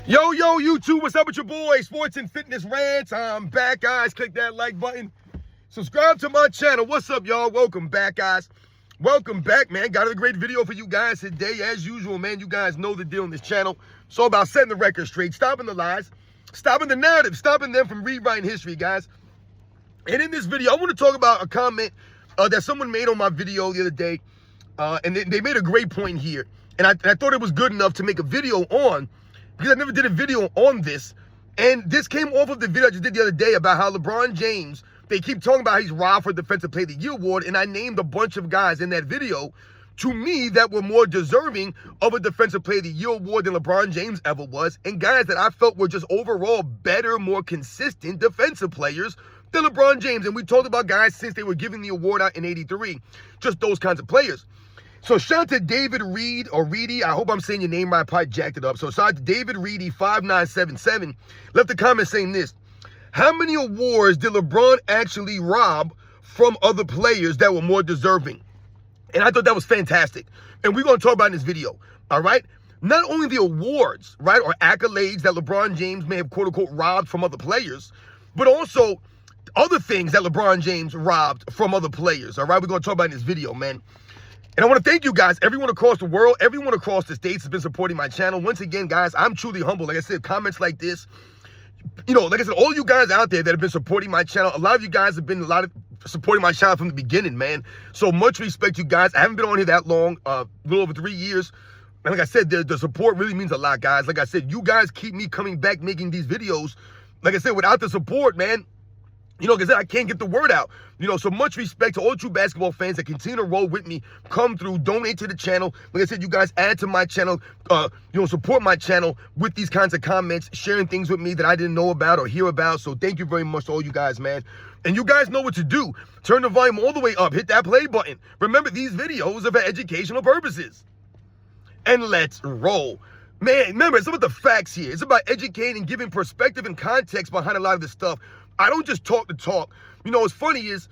Yo, YouTube, what's up with your boy? Sports and Fitness Rants. I'm back, guys. Click that like button. Subscribe to my channel. What's up, y'all? Welcome back, guys. Welcome back, man. Got a great video for you guys today. As usual, man, you guys know the deal on this channel. It's all about setting the record straight, stopping the lies, stopping the narrative, stopping them from rewriting history, guys. And in this video, I want to talk about a comment that someone made on my video the other day. And they made a great point here. And I thought it was good enough to make a video on, because I never did a video on this. And this came off of the video I just did the other day about how LeBron James, they keep talking about how he's robbed for Defensive Player of the Year award. And I named a bunch of guys in that video, to me, that were more deserving of a Defensive Player of the Year award than LeBron James ever was. And guys that I felt were just overall better, more consistent defensive players than LeBron James. And we talked about guys since they were giving the award out in '83, just those kinds of players. So shout out to David Reed, or Reedy. I hope I'm saying your name right. I probably jacked it up. So shout out to David Reedy 5977. Left a comment saying this: how many awards did LeBron actually rob from other players that were more deserving? And I thought that was fantastic. And we're going to talk about in this video, all right? Not only the awards, right, or accolades that LeBron James may have, quote unquote, robbed from other players, but also other things that LeBron James robbed from other players, all right? We're going to talk about in this video, man. And I want to thank you guys, everyone across the world, everyone across the states has been supporting my channel. Once again, guys, I'm truly humble. Like I said, comments like this, you know, like I said, all you guys out there that have been supporting my channel, a lot of you guys have been supporting my channel from the beginning, man. So much respect, you guys. I haven't been on here that long, a little over 3 years. And like I said, the support really means a lot, guys. Like I said, you guys keep me coming back making these videos. Like I said, without the support, man, you know, because I can't get the word out. You know, so much respect to all true basketball fans that continue to roll with me, come through, donate to the channel. Like I said, you guys add to my channel, you know, support my channel with these kinds of comments, sharing things with me that I didn't know about or hear about. So thank you very much to all you guys, man. And you guys know what to do. Turn the volume all the way up. Hit that play button. Remember, these videos are for educational purposes. And let's roll. Man, remember, it's about the facts here. It's about educating, giving perspective and context behind a lot of this stuff. I don't just talk the talk. You know, what's funny is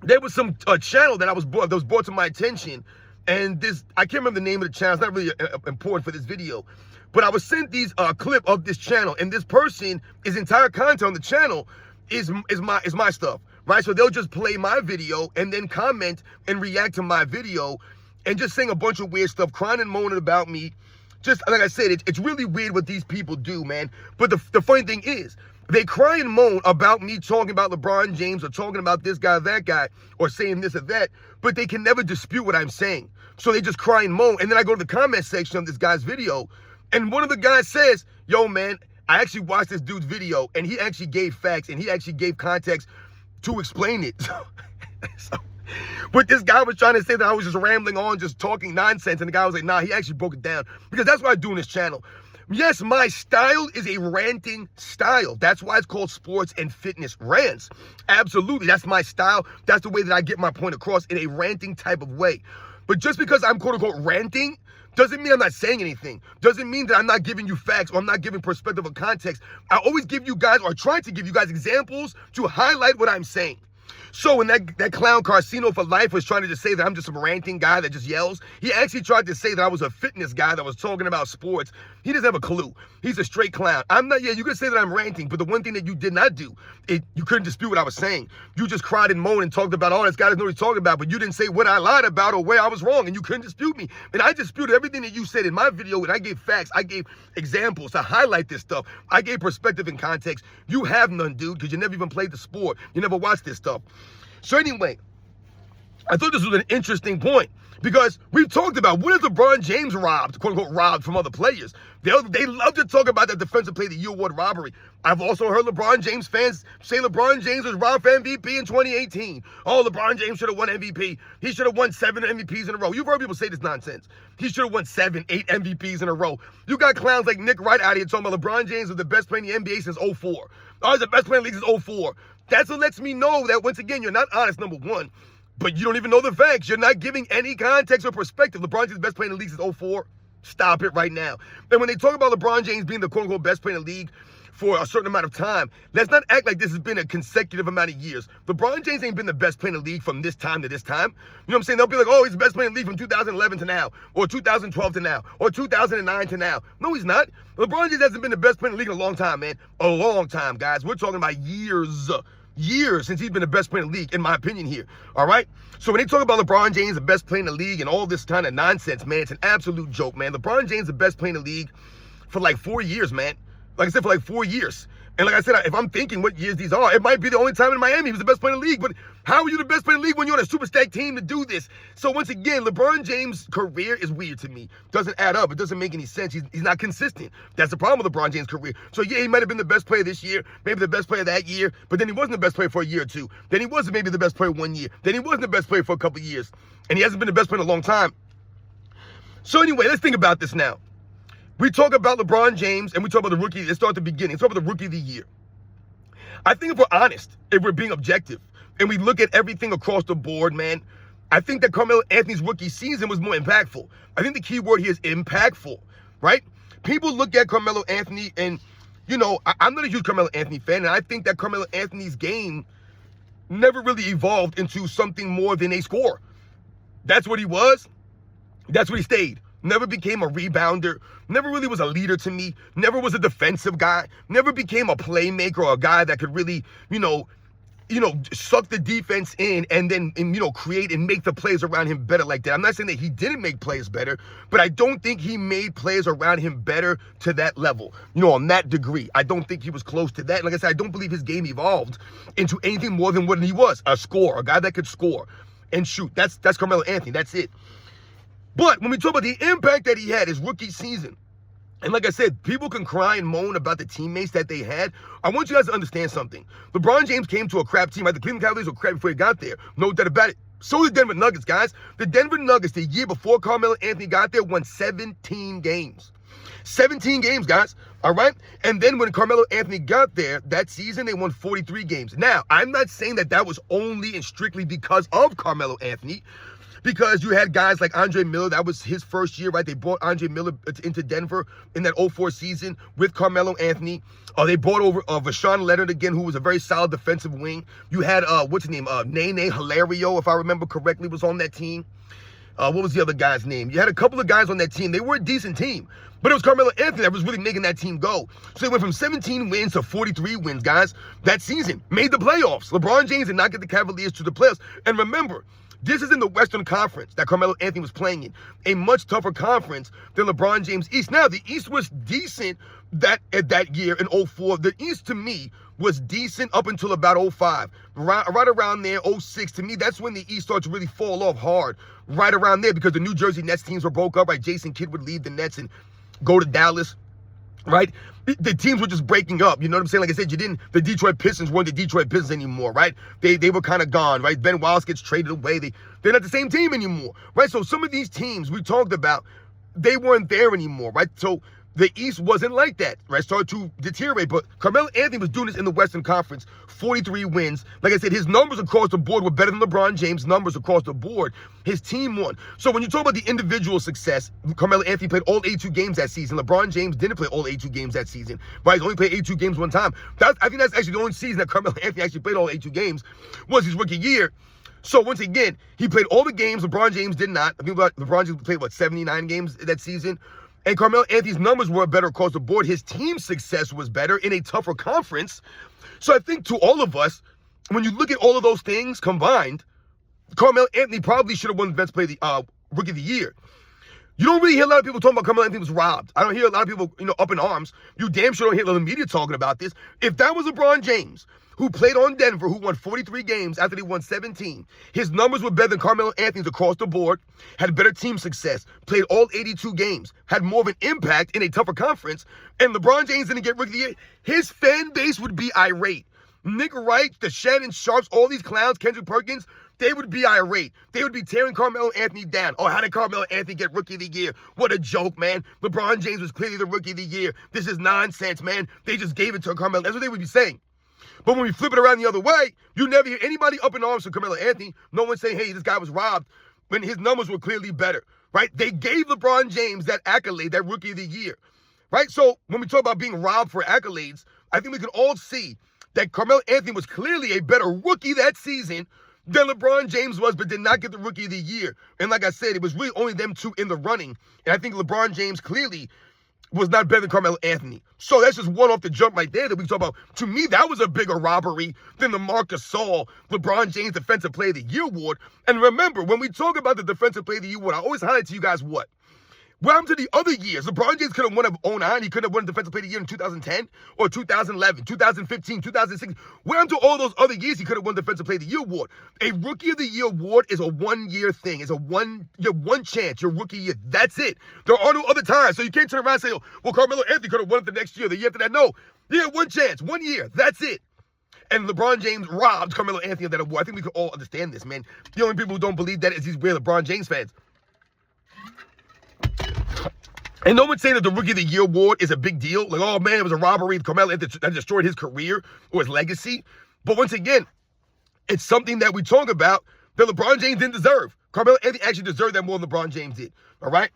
there was some channel that was brought to my attention, and this, I can't remember the name of the channel. It's not really important for this video, but I was sent these clip of this channel, and this person, his entire content on the channel is my stuff, right? So they'll just play my video and then comment and react to my video and just saying a bunch of weird stuff, crying and moaning about me. Just like I said, it's really weird what these people do, man. But the funny thing is, they cry and moan about me talking about LeBron James or talking about this guy, that guy, or saying this or that, but they can never dispute what I'm saying. So they just cry and moan. And then I go to the comment section of this guy's video, and one of the guys says, yo, man, I actually watched this dude's video, and he actually gave facts, and he actually gave context to explain it. But this guy was trying to say that I was just rambling on, just talking nonsense, and the guy was like, nah, he actually broke it down. Because that's what I do on this channel. Yes, my style is a ranting style. That's why it's called Sports and Fitness Rants. Absolutely, that's my style. That's the way that I get my point across, in a ranting type of way. But just because I'm quote-unquote ranting doesn't mean I'm not saying anything. Doesn't mean that I'm not giving you facts or I'm not giving perspective or context. I always give you guys, or try to give you guys, examples to highlight what I'm saying. So when that clown Casino for Life was trying to just say that I'm just some ranting guy that just yells, he actually tried to say that I was a fitness guy that was talking about sports. He doesn't have a clue. He's a straight clown. I'm not, yeah, you can say that I'm ranting, but the one thing that you did not do, you couldn't dispute what I was saying. You just cried and moaned and talked about, oh, this guy doesn't know what he's talking about, but you didn't say what I lied about or where I was wrong, and you couldn't dispute me. And I disputed everything that you said in my video, and I gave facts, I gave examples to highlight this stuff. I gave perspective and context. You have none, dude, because you never even played the sport. You never watched this stuff. So anyway, I thought this was an interesting point, because we've talked about, what is LeBron James robbed, quote unquote, robbed from other players. They love to talk about that Defensive Player of the Year award robbery. I've also heard LeBron James fans say LeBron James was robbed for MVP in 2018. Oh, LeBron James should have won MVP. He should have won 7 MVPs in a row. You've heard people say this nonsense. He should have won 7, 8 MVPs in a row. You got clowns like Nick Wright out here talking about LeBron James was the best player in the NBA since 04. Oh, he's the best player in the league since 04. That's what lets me know that, once again, you're not honest, number one, but you don't even know the facts. You're not giving any context or perspective. LeBron James is the best player in the league since 04. Stop it right now. And when they talk about LeBron James being the quote-unquote best player in the league for a certain amount of time, let's not act like this has been a consecutive amount of years. LeBron James ain't been the best player in the league from this time to this time. You know what I'm saying? They'll be like, oh, he's the best player in the league from 2011 to now, or 2012 to now, or 2009 to now. No, he's not. LeBron James hasn't been the best player in the league in a long time, man. A long time, guys. We're talking about years since he's been the best player in the league, in my opinion here, all right? So when they talk about LeBron James, the best player in the league, and all this kind of nonsense, man, it's an absolute joke, man. LeBron James, the best player in the league for like 4 years, man. Like I said, for like 4 years. And like I said, if I'm thinking what years these are, it might be the only time in Miami he was the best player in the league. But how are you the best player in the league when you're on a super stacked team to do this? So once again, LeBron James' career is weird to me. Doesn't add up. It doesn't make any sense. He's not consistent. That's the problem with LeBron James' career. So yeah, he might have been the best player this year, maybe the best player that year, but then he wasn't the best player for a year or two. Then he wasn't maybe the best player 1 year. Then he wasn't the best player for a couple of years. And he hasn't been the best player in a long time. So anyway, let's think about this now. We talk about LeBron James, and we talk about the rookie. Let's start at the beginning. Let's talk about the rookie of the year. I think if we're honest, if we're being objective, and we look at everything across the board, man, I think that Carmelo Anthony's rookie season was more impactful. I think the key word here is impactful, right? People look at Carmelo Anthony, and, you know, I'm not a huge Carmelo Anthony fan, and I think that Carmelo Anthony's game never really evolved into something more than a scorer. That's what he was. That's what he stayed. Never became a rebounder, never really was a leader to me, never was a defensive guy, never became a playmaker or a guy that could really, suck the defense in and then, create and make the plays around him better like that. I'm not saying that he didn't make plays better, but I don't think he made plays around him better to that level, on that degree. I don't think he was close to that. And like I said, I don't believe his game evolved into anything more than what he was, a scorer, a guy that could score and shoot. That's Carmelo Anthony. That's it. But when we talk about the impact that he had his rookie season, and like I said, people can cry and moan about the teammates that they had. I want you guys to understand something. LeBron James came to a crap team, right? The Cleveland Cavaliers were crap before he got there. No doubt about it. So did Denver Nuggets, guys. The Denver Nuggets, the year before Carmelo Anthony got there, won 17 games. 17 games, guys. All right? And then when Carmelo Anthony got there, that season, they won 43 games. Now, I'm not saying that that was only and strictly because of Carmelo Anthony, because you had guys like Andre Miller. That was his first year, right? They brought Andre Miller into Denver in that 04 season with Carmelo Anthony. They brought over Vashawn Leonard again, who was a very solid defensive wing. You had, what's his name? Nene Hilario, if I remember correctly, was on that team. What was the other guy's name? You had a couple of guys on that team. They were a decent team, but it was Carmelo Anthony that was really making that team go. So they went from 17 wins to 43 wins, guys, that season. Made the playoffs. LeBron James did not get the Cavaliers to the playoffs. And remember, this is in the Western Conference that Carmelo Anthony was playing in, a much tougher conference than LeBron James East. Now, the East was decent that year in 04. The East, to me, was decent up until about 05. Right around there, 06, to me, that's when the East started to really fall off hard. Right around there, because the New Jersey Nets teams were broke up, right? Jason Kidd would leave the Nets and go to Dallas, right? The teams were just breaking up. You know what I'm saying? Like I said, the Detroit Pistons weren't the Detroit Pistons anymore, right? They were kind of gone, right? Ben Wallace gets traded away. They're not the same team anymore, right? So some of these teams we talked about, they weren't there anymore, right? So the East wasn't like that, right? Started to deteriorate. But Carmelo Anthony was doing this in the Western Conference. 43 wins. Like I said, his numbers across the board were better than LeBron James' numbers across the board. His team won. So when you talk about the individual success, Carmelo Anthony played all 82 games that season. LeBron James didn't play all 82 games that season, right? He only played 82 games one time. I think that's actually the only season that Carmelo Anthony actually played all 82 games was his rookie year. So once again, he played all the games. LeBron James did not. I think LeBron James played, 79 games that season? And Carmelo Anthony's numbers were better across the board. His team's success was better in a tougher conference. So I think to all of us, when you look at all of those things combined, Carmelo Anthony probably should have won the best player, rookie of the year. You don't really hear a lot of people talking about Carmelo Anthony was robbed. I don't hear a lot of people, up in arms. You damn sure don't hear a lot of media talking about this. If that was LeBron James, who played on Denver, who won 43 games after they won 17. His numbers were better than Carmelo Anthony's across the board, had better team success, played all 82 games, had more of an impact in a tougher conference, and LeBron James didn't get Rookie of the Year. His fan base would be irate. Nick Wright, the Shannon Sharps, all these clowns, Kendrick Perkins, they would be irate. They would be tearing Carmelo Anthony down. Oh, how did Carmelo Anthony get Rookie of the Year? What a joke, man. LeBron James was clearly the Rookie of the Year. This is nonsense, man. They just gave it to Carmelo. That's what they would be saying. But when we flip it around the other way, you never hear anybody up in arms for Carmelo Anthony. No one saying, hey, this guy was robbed, when his numbers were clearly better. right? They gave LeBron James that accolade, that Rookie of the Year, right? So when we talk about being robbed for accolades, I think we can all see that Carmelo Anthony was clearly a better rookie that season than LeBron James was, but did not get the Rookie of the Year. And like I said, it was really only them two in the running. And I think LeBron James clearly was not better than Carmelo Anthony. So that's just one off the jump right there that we talk about. To me, that was a bigger robbery than the Marc Gasol LeBron James Defensive Player of the Year award. And remember, when we talk about the Defensive Player of the Year award, I always highlight to you guys what happened to the other years? LeBron James could have won of 09. He could have won Defensive Player of the Year in 2010 or 2011, 2015, 2016. Where happened to all those other years he could have won Defensive Player of the Year award? A Rookie of the Year award is a one-year thing. It's a one chance, your rookie year. That's it. There are no other times. So you can't turn around and say, oh, well, Carmelo Anthony could have won it the next year, the year after that. No. Yeah, one chance, 1 year. That's it. And LeBron James robbed Carmelo Anthony of that award. I think we can all understand this, man. The only people who don't believe that is these weird LeBron James fans. And no one's saying that the Rookie of the Year award is a big deal. Like, oh, man, it was a robbery. Carmelo that destroyed his career or his legacy. But once again, it's something that we talk about that LeBron James didn't deserve. Carmelo Anthony actually deserved that more than LeBron James did. All right?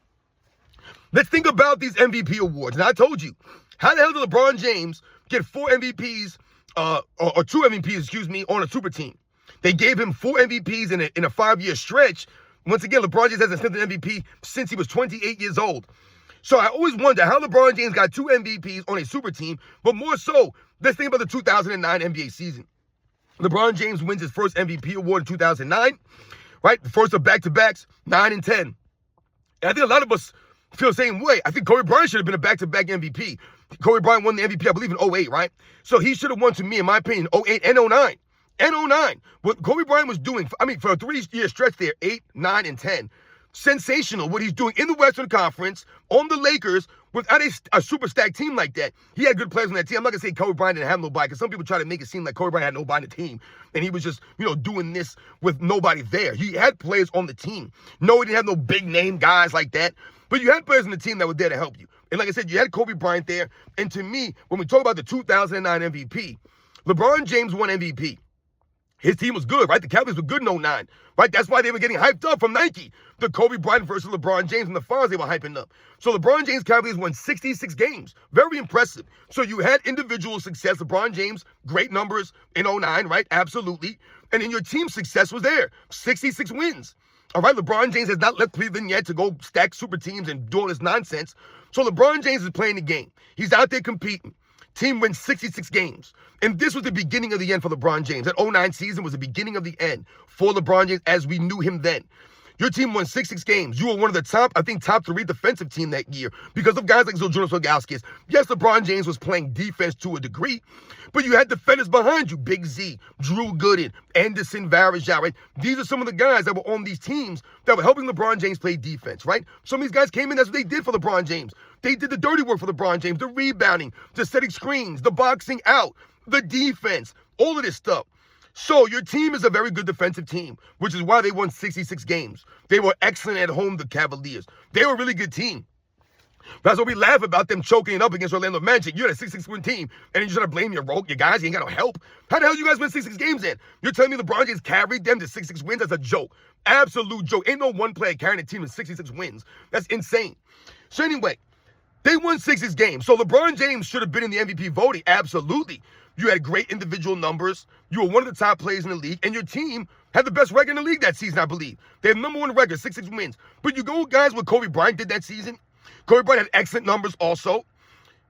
Let's think about these MVP awards. And I told you, how the hell did LeBron James get 4 MVPs, or 2 MVPs, excuse me, on a super team? They gave him 4 MVPs in a 5-year stretch. Once again, LeBron James hasn't sniffed an MVP since he was 28 years old. So I always wonder how LeBron James got 2 MVPs on a super team, but more so, let's think about the 2009 NBA season. LeBron James wins his first MVP award in 2009, right? The first of back-to-backs, 9 and 10. And I think a lot of us feel the same way. I think Kobe Bryant should have been a back-to-back MVP. Kobe Bryant won the MVP, I believe, in 08, right? So he should have won, to me, in my opinion, 08 and 09. And 09. What Kobe Bryant was doing, for a 3-year stretch there, 8, 9, and 10. Sensational what he's doing in the Western Conference on the Lakers without a super stacked team like that. He had good players on that team. I'm not going to say Kobe Bryant didn't have nobody, because some people try to make it seem like Kobe Bryant had nobody on the team and he was just, doing this with nobody there. He had players on the team. No, he didn't have no big name guys like that, but you had players on the team that were there to help you. And like I said, you had Kobe Bryant there. And to me, when we talk about the 2009 MVP, LeBron James won MVP. His team was good, right? The Cavaliers were good in 09, right? That's why they were getting hyped up from Nike. The Kobe Bryant versus LeBron James and the finals they were hyping up. So LeBron James Cavaliers won 66 games. Very impressive. So you had individual success. LeBron James, great numbers in 09, right? Absolutely. And then your team success was there. 66 wins. All right, LeBron James has not left Cleveland yet to go stack super teams and do all this nonsense. So LeBron James is playing the game. He's out there competing. Team wins 66 games. And this was the beginning of the end for LeBron James. That 09 season was the beginning of the end for LeBron James as we knew him then. Your team won 66 games. You were one of the top 3 defensive team that year because of guys like Zydrunas Ilgauskas. Yes, LeBron James was playing defense to a degree, but you had defenders behind you. Big Z, Drew Gooden, Anderson Varejao, right? These are some of the guys that were on these teams that were helping LeBron James play defense, right? Some of these guys came in, that's what they did for LeBron James. They did the dirty work for LeBron James, the rebounding, the setting screens, the boxing out, the defense, all of this stuff. So your team is a very good defensive team, which is why they won 66 games. They were excellent at home, the Cavaliers. They were a really good team. That's why we laugh about them choking it up against Orlando Magic. You're a 66-win team, and then you're trying to blame your guys. You ain't got no help. How the hell you guys win 66 games then? You're telling me LeBron James carried them to 66 wins? That's a joke. Absolute joke. Ain't no one player carrying a team to 66 wins. That's insane. So anyway, they won 66 games. So LeBron James should have been in the MVP voting. Absolutely. You had great individual numbers. You were one of the top players in the league. And your team had the best record in the league that season, I believe. They had number 1 record, 66 wins. But you go with guys what Kobe Bryant did that season. Kobe Bryant had excellent numbers also.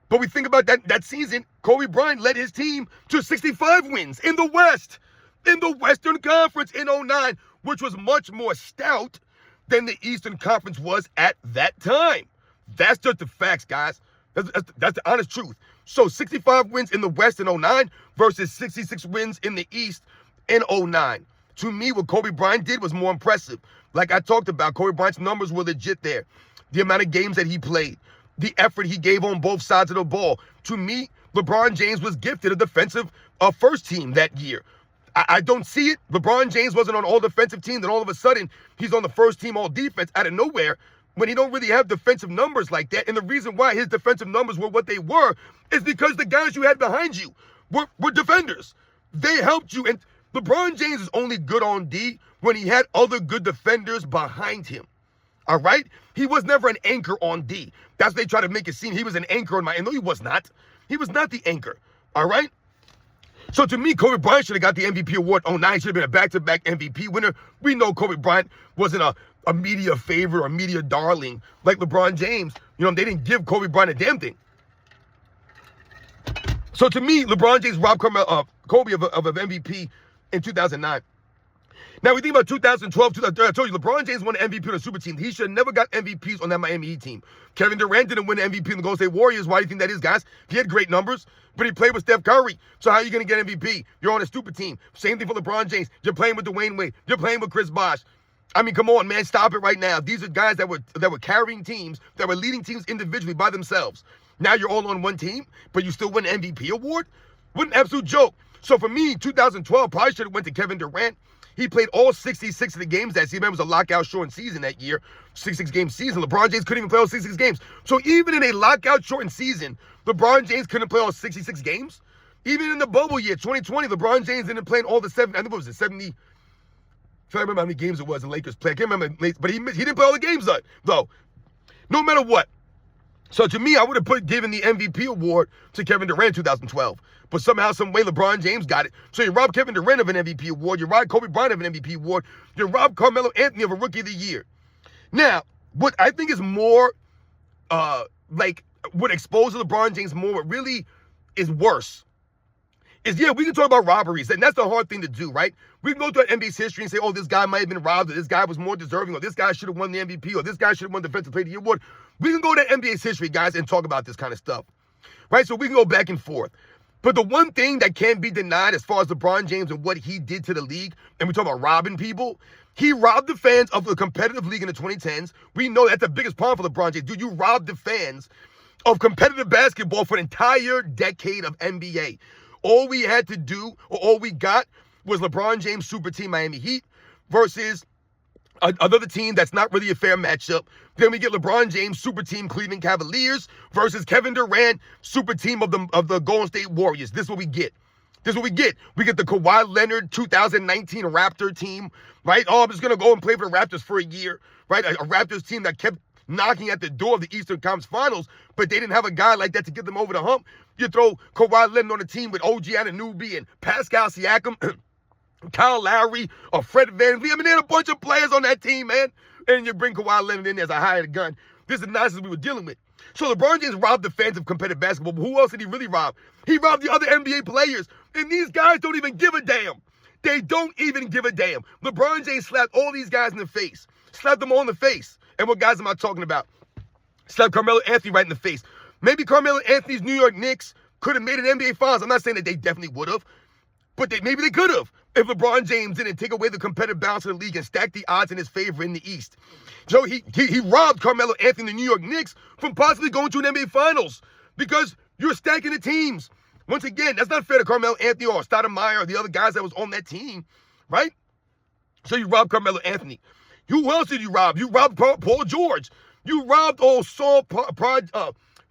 But we think about that season, Kobe Bryant led his team to 65 wins in the West. In the Western Conference in 09, which was much more stout than the Eastern Conference was at that time. That's just the facts, guys. That's the honest truth. So 65 wins in the West in 09 versus 66 wins in the East in 09. To me, what Kobe Bryant did was more impressive. Like I talked about, Kobe Bryant's numbers were legit there. The amount of games that he played, the effort he gave on both sides of the ball. To me, LeBron James was gifted a defensive first team that year. I don't see it. LeBron James wasn't on all defensive team, then all of a sudden he's on the first team all defense out of nowhere, when he don't really have defensive numbers like that. And the reason why his defensive numbers were what they were is because the guys you had behind you were defenders. They helped you. And LeBron James is only good on D when he had other good defenders behind him. All right? He was never an anchor on D. That's what they try to make it seem. He was an anchor on Miami. No, he was not. He was not the anchor. All right? So to me, Kobe Bryant should have got the MVP award. 09 should have been a back-to-back MVP winner. We know Kobe Bryant wasn't a media favorite or a media darling like LeBron James. You know, they didn't give Kobe Bryant a damn thing. So to me, LeBron James robbed Kobe of an MVP in 2009. Now we think about 2012, I told you, LeBron James won the MVP on the super team. He should have never got MVPs on that Miami Heat team. Kevin Durant didn't win the MVP in the Golden State Warriors. Why do you think that is, guys? He had great numbers, but he played with Steph Curry. So how are you going to get MVP? You're on a stupid team. Same thing for LeBron James. You're playing with Dwayne Wade. You're playing with Chris Bosh. I mean, come on, man, stop it right now. These are guys that were carrying teams, that were leading teams individually by themselves. Now you're all on one team, but you still win an MVP award? What an absolute joke. So for me, 2012 probably should have went to Kevin Durant. He played all 66 of the games that season. It was a lockout shortened season that year, 66-game season. LeBron James couldn't even play all 66 games. So even in a lockout shortened season, LeBron James couldn't play all 66 games. Even in the bubble year, 2020, LeBron James didn't play in all the 70, I think it was the 70, I'm trying to remember how many games it was the Lakers played. I can't remember, but he didn't play all the games though. No matter what. So to me, I would have given the MVP award to Kevin Durant in 2012. But somehow, some way, LeBron James got it. So you robbed Kevin Durant of an MVP award. You robbed Kobe Bryant of an MVP award. You robbed Carmelo Anthony of a Rookie of the Year. Now, what I think is more, what exposes LeBron James more, what really is worse, is, yeah, we can talk about robberies, and that's the hard thing to do, right? We can go through NBA's history and say, oh, this guy might have been robbed, or this guy was more deserving, or this guy should have won the MVP, or this guy should have won the Defensive Player of the Year award. We can go to NBA's history, guys, and talk about this kind of stuff, right? So we can go back and forth. But the one thing that can't be denied as far as LeBron James and what he did to the league, and we talk about robbing people, he robbed the fans of the competitive league in the 2010s. We know that's the biggest problem for LeBron James. Dude, you robbed the fans of competitive basketball for an entire decade of NBA. All we had to do, or all we got, was LeBron James' super team Miami Heat versus another team that's not really a fair matchup. Then we get LeBron James' super team Cleveland Cavaliers versus Kevin Durant super team of the Golden State Warriors. This is what we get. This is what we get. We get the Kawhi Leonard 2019 Raptor team, right? Oh, I'm just going to go and play for the Raptors for a year, right? A Raptors team that kept knocking at the door of the Eastern Conference Finals, but they didn't have a guy like that to get them over the hump. You throw Kawhi Leonard on a team with OG Anunoby and Pascal Siakam, Kyle Lowry, or Fred VanVleet. I mean, there had a bunch of players on that team, man. And you bring Kawhi Leonard in there as a hired gun. This is the nonsense we were dealing with. So LeBron James robbed the fans of competitive basketball, but who else did he really rob? He robbed the other NBA players. And these guys don't even give a damn. They don't even give a damn. LeBron James slapped all these guys in the face. Slapped them all in the face. And what guys am I talking about? Slapped Carmelo Anthony right in the face. Maybe Carmelo Anthony's New York Knicks could have made an NBA Finals. I'm not saying that they definitely would have, but maybe they could have if LeBron James didn't take away the competitive balance of the league and stack the odds in his favor in the East. So he robbed Carmelo Anthony, the New York Knicks, from possibly going to an NBA Finals because you're stacking the teams. Once again, that's not fair to Carmelo Anthony or Stoudemire or the other guys that was on that team, right? So you robbed Carmelo Anthony. Who else did you rob? You robbed Paul George. You robbed old Saul,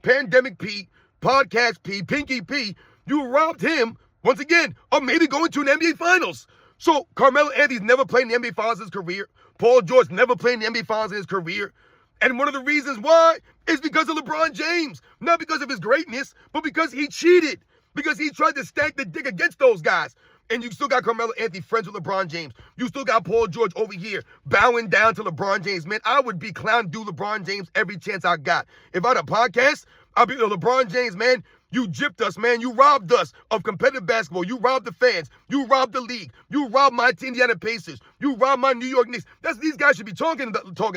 Pandemic P, Podcast P, Pinky P. You robbed him, once again, of maybe going to an NBA Finals. So Carmelo Anthony's never played in the NBA Finals in his career. Paul George never played in the NBA Finals in his career. And one of the reasons why is because of LeBron James. Not because of his greatness, but because he cheated. Because he tried to stack the dick against those guys. And you still got Carmelo Anthony friends with LeBron James. You still got Paul George over here bowing down to LeBron James. Man, I would be clown do LeBron James every chance I got. If I had a podcast, I'd be LeBron James, man. You gypped us, man. You robbed us of competitive basketball. You robbed the fans. You robbed the league. You robbed my Indiana Pacers. You robbed my New York Knicks. These guys should be talking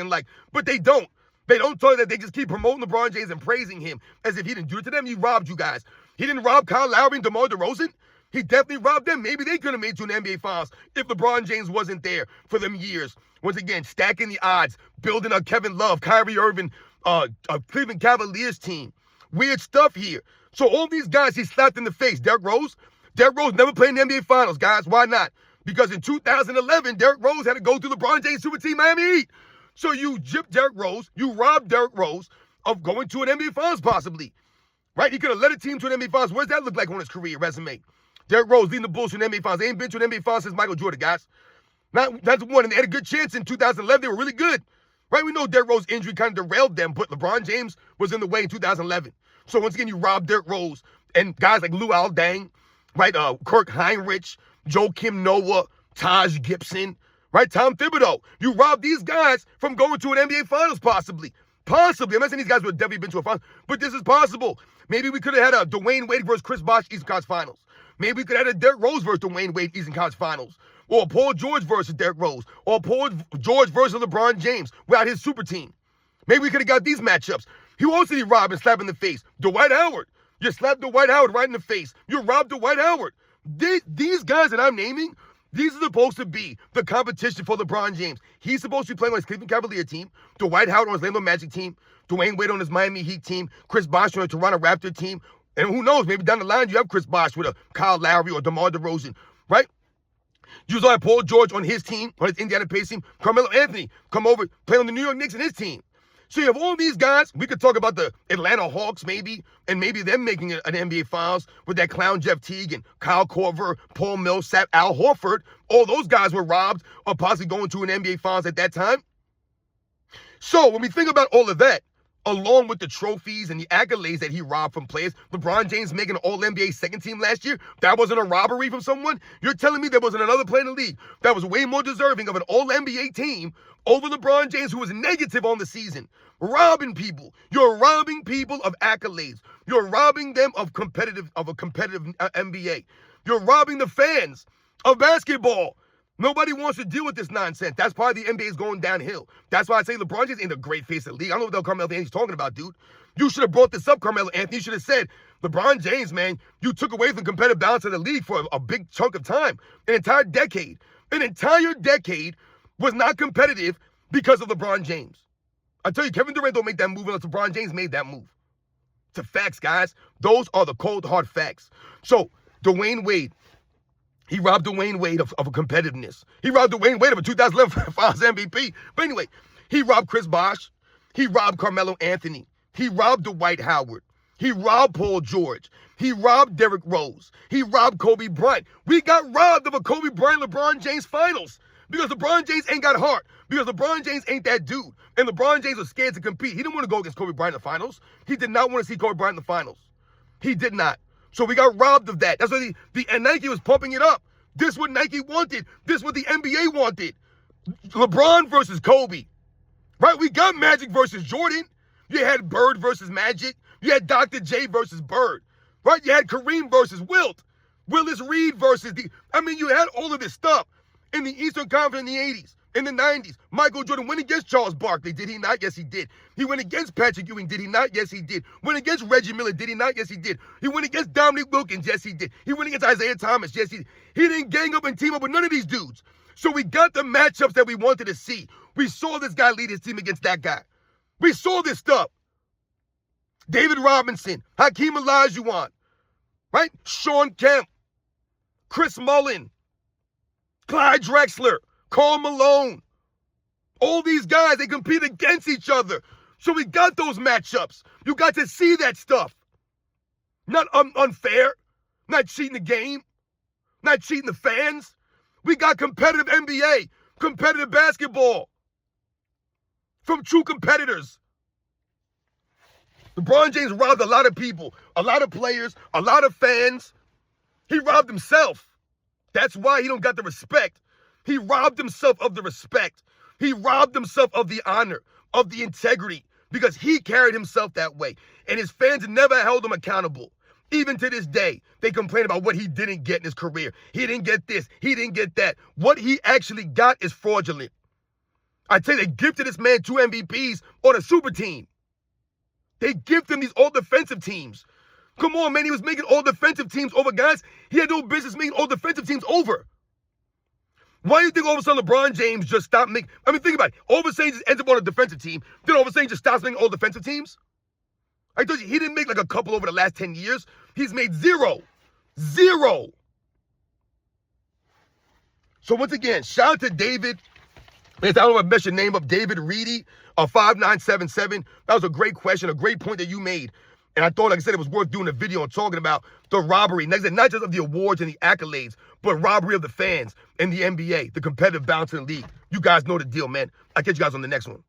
like, but they don't. They don't talk that. They just keep promoting LeBron James and praising him as if he didn't do it to them. He robbed you guys. He didn't rob Kyle Lowry and DeMar DeRozan. He definitely robbed them. Maybe they could have made it to an NBA Finals if LeBron James wasn't there for them years. Once again, stacking the odds, building a Kevin Love, Kyrie Irving, a Cleveland Cavaliers team. Weird stuff here. So all these guys he slapped in the face. Derrick Rose never played in the NBA Finals, guys. Why not? Because in 2011, Derrick Rose had to go through LeBron James' super team Miami Heat. So you gypped Derrick Rose. You robbed Derrick Rose of going to an NBA Finals possibly. Right? He could have led a team to an NBA Finals. What does that look like on his career resume? Derrick Rose leading the Bulls to an NBA Finals. They ain't been to an NBA Finals since Michael Jordan, guys. That's one, and they had a good chance in 2011. They were really good. Right? We know Derrick Rose's injury kind of derailed them, but LeBron James was in the way in 2011. So once again, you rob Derrick Rose and guys like Lou Aldang, right? Kirk Heinrich, Joakim Noah, Taj Gibson, right? Tom Thibodeau. You rob these guys from going to an NBA Finals possibly. Possibly. I'm not saying these guys would have definitely been to a finals, but this is possible. Maybe we could have had a Dwayne Wade versus Chris Bosh Eastern Conference Finals. Maybe we could have had a Derrick Rose versus Dwayne Wade Eastern Conference Finals. Or Paul George versus Derrick Rose. Or Paul George versus LeBron James without his super team. Maybe we could have got these matchups. Who else did he rob and slap in the face? Dwight Howard. You slapped Dwight Howard right in the face. You robbed Dwight Howard. These guys that I'm naming, these are supposed to be the competition for LeBron James. He's supposed to be playing on his Cleveland Cavalier team, Dwight Howard on his Orlando Magic team, Dwayne Wade on his Miami Heat team, Chris Bosh on his Toronto Raptor team, and who knows, maybe down the line you have Chris Bosh with a Kyle Lowry or DeMar DeRozan, right? You also have Paul George on his team, on his Indiana Pacers team, Carmelo Anthony come over, play on the New York Knicks and his team. So you have all these guys. We could talk about the Atlanta Hawks maybe, and maybe them making an NBA Finals with that clown Jeff Teague and Kyle Korver, Paul Millsap, Al Horford. All those guys were robbed of possibly going to an NBA Finals at that time. So when we think about all of that, along with the trophies and the accolades that he robbed from players, LeBron James making an All-NBA second team last year, that wasn't a robbery from someone? You're telling me there wasn't another player in the league that was way more deserving of an All-NBA team over LeBron James, who was negative on the season, robbing people. You're robbing people of accolades. You're robbing them of a competitive NBA. You're robbing the fans of basketball. Nobody wants to deal with this nonsense. That's why the NBA is going downhill. That's why I say LeBron James ain't a great face of the league. I don't know what the hell Carmelo Anthony's talking about, dude. You should have brought this up, Carmelo Anthony. You should have said, LeBron James, man, you took away from competitive balance of the league for a big chunk of time. An entire decade. An entire decade was not competitive because of LeBron James. I tell you, Kevin Durant don't make that move unless LeBron James made that move. It's a facts, guys. Those are the cold, hard facts. So, Dwayne Wade, he robbed Dwayne Wade of competitiveness. He robbed Dwayne Wade of a 2011 Finals MVP. But anyway, he robbed Chris Bosh. He robbed Carmelo Anthony. He robbed Dwight Howard. He robbed Paul George. He robbed Derrick Rose. He robbed Kobe Bryant. We got robbed of a Kobe Bryant-LeBron James Finals because LeBron James ain't got heart. Because LeBron James ain't that dude. And LeBron James was scared to compete. He didn't want to go against Kobe Bryant in the finals. He did not want to see Kobe Bryant in the finals. He did not. So we got robbed of that. That's why and Nike was pumping it up. This is what Nike wanted. This is what the NBA wanted. LeBron versus Kobe. Right? We got Magic versus Jordan. You had Bird versus Magic. You had Dr. J versus Bird. Right? You had Kareem versus Wilt. Willis Reed versus you had all of this stuff in the Eastern Conference in the 80s. In the 90s, Michael Jordan went against Charles Barkley. Did he not? Yes, he did. He went against Patrick Ewing. Did he not? Yes, he did. Went against Reggie Miller. Did he not? Yes, he did. He went against Dominique Wilkins. Yes, he did. He went against Isaiah Thomas. Yes, he did. He didn't gang up and team up with none of these dudes. So we got the matchups that we wanted to see. We saw this guy lead his team against that guy. We saw this stuff. David Robinson, Hakeem Olajuwon, right? Sean Kemp, Chris Mullin, Clyde Drexler, Karl Malone. All these guys, they compete against each other. So we got those matchups. You got to see that stuff. Not unfair. Not cheating the game. Not cheating the fans. We got competitive NBA, competitive basketball from true competitors. LeBron James robbed a lot of people, a lot of players, a lot of fans. He robbed himself. That's why he don't got the respect. He robbed himself of the respect. He robbed himself of the honor, of the integrity, because he carried himself that way. And his fans never held him accountable. Even to this day, they complain about what he didn't get in his career. He didn't get this. He didn't get that. What he actually got is fraudulent. I tell you, they gifted this man 2 MVPs on a super team. They gifted him these all-defensive teams. Come on, man. He was making all-defensive teams over guys he had no business making all-defensive teams over. Why do you think all of a sudden LeBron James just stopped making... think about it. All of a sudden he just ends up on a defensive team. Then all of a sudden he just stops making all defensive teams. I told you, he didn't make like a couple over the last 10 years. He's made 0. 0. So once again, shout out to David. I don't know if I messed your name up. David Reedy of 5977. That was a great question, a great point that you made. And I thought, like I said, it was worth doing a video and talking about the robbery, not just of the awards and the accolades, but robbery of the fans and the NBA, the competitive balance in the league. You guys know the deal, man. I'll catch you guys on the next one.